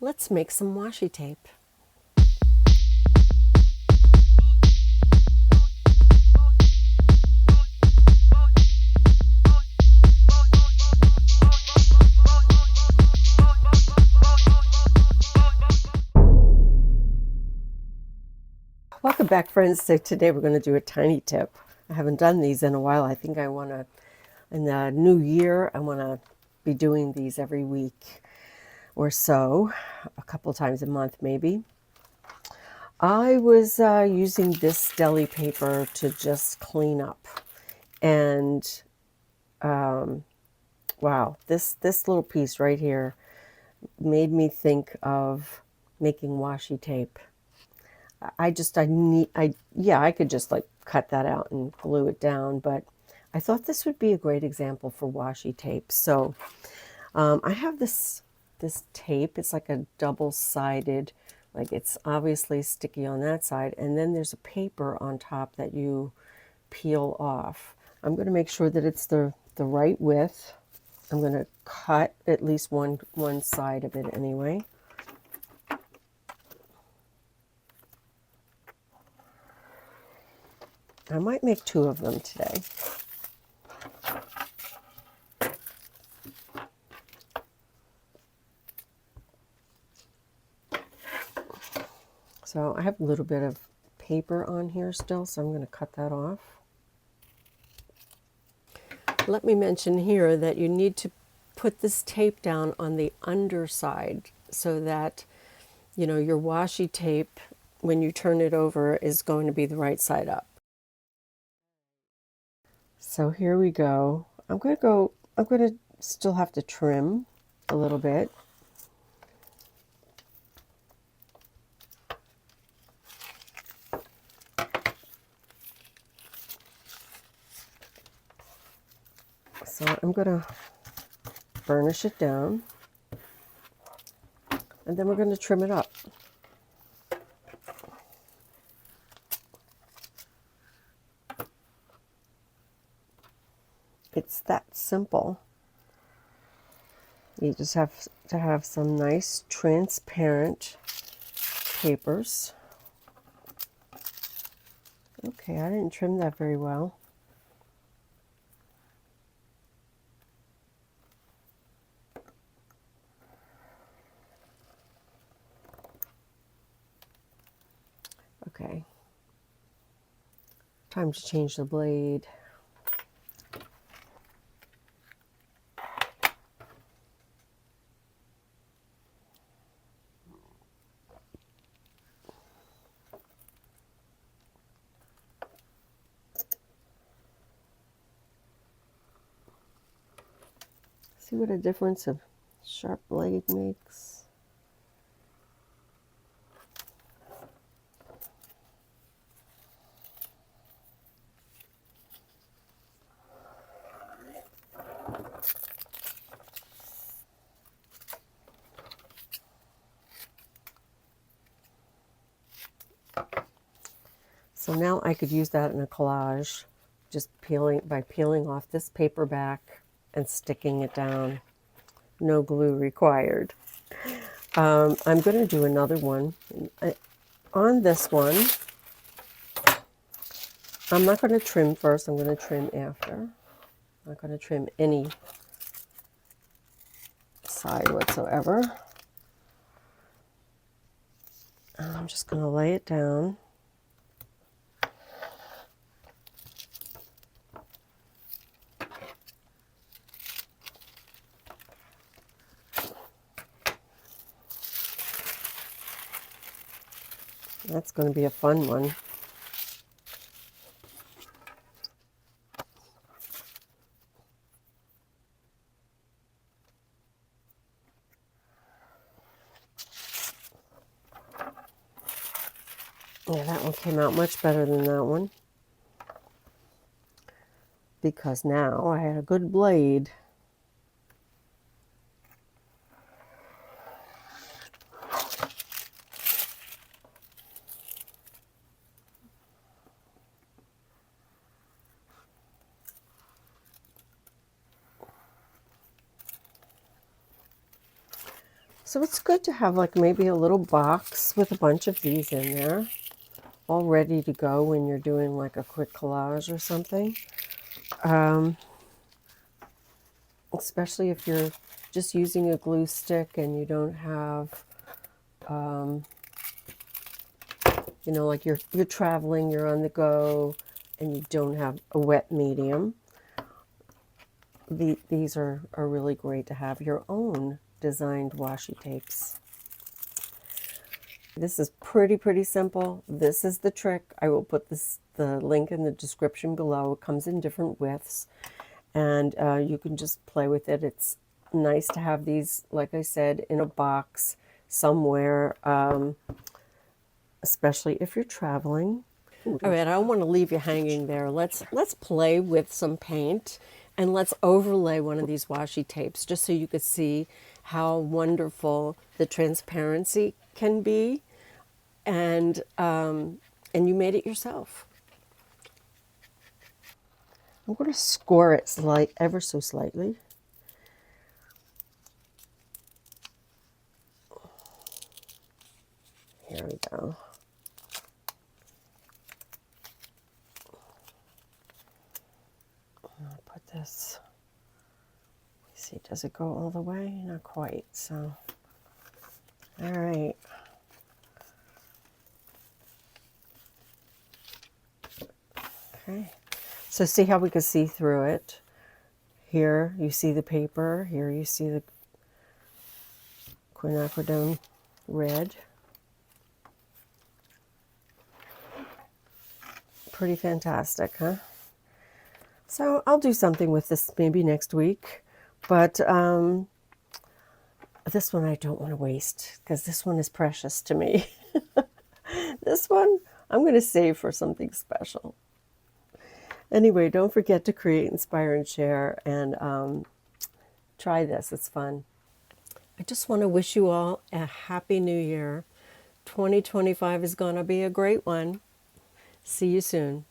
Let's make some washi tape. Welcome back, friends. So today we're going to do a tiny tip. I haven't done these in a while. I think I want to, in the new year, I want to be doing these every week or so, a couple times a month maybe. I was using this deli paper to just clean up, and wow, this little piece right here made me think of making washi tape. I could just like cut that out and glue it down, but I thought this would be a great example for washi tape. So I have this tape. It's like a double-sided, like it's obviously sticky on that side, and then there's a paper on top that you peel off. I'm going to make sure that it's the right width. I'm going to cut at least one side of it anyway. I might make two of them today. So I have a little bit of paper on here still, so I'm going to cut that off. Let me mention here that you need to put this tape down on the underside so that, you know, your washi tape, when you turn it over, is going to be the right side up. So here we go. I'm going to still have to trim a little bit. So I'm going to burnish it down, and then we're going to trim it up. It's that simple. You just have to have some nice transparent papers. Okay, I didn't trim that very well. Okay, time to change the blade. See what a difference a sharp blade makes? So now I could use that in a collage, just by peeling off this paper back and sticking it down. No glue required. I'm going to do another one. On this one, I'm not going to trim first. I'm going to trim after. I'm not going to trim any side whatsoever. I'm just going to lay it down. That's going to be a fun one. Yeah, that one came out much better than that one, because now I had a good blade. So it's good to have like maybe a little box with a bunch of these in there, all ready to go when you're doing like a quick collage or something. Especially if you're just using a glue stick and you don't have, you know, like you're traveling, you're on the go, and you don't have a wet medium. These are really great to have your own designed washi tapes. This is pretty simple. This is the trick. I will put the link in the description below. It comes in different widths, and you can just play with it. It's nice to have these, like I said, in a box somewhere, especially if you're traveling. All right, I don't want to leave you hanging there. Let's play with some paint, and let's overlay one of these washi tapes just so you could see how wonderful the transparency can be, and you made it yourself. I'm going to score it ever so slightly. Here we go. I'll put this. Let's see, does it go all the way? Not quite. So, all right. Okay. So see how we can see through it. Here you see the paper. Here you see the quinacridone red. Pretty fantastic, huh? So I'll do something with this maybe next week, but this one I don't want to waste because this one is precious to me. This one I'm going to save for something special. Anyway, don't forget to create, inspire, and share, and try this. It's fun. I just want to wish you all a happy new year. 2025 is going to be a great one. See you soon.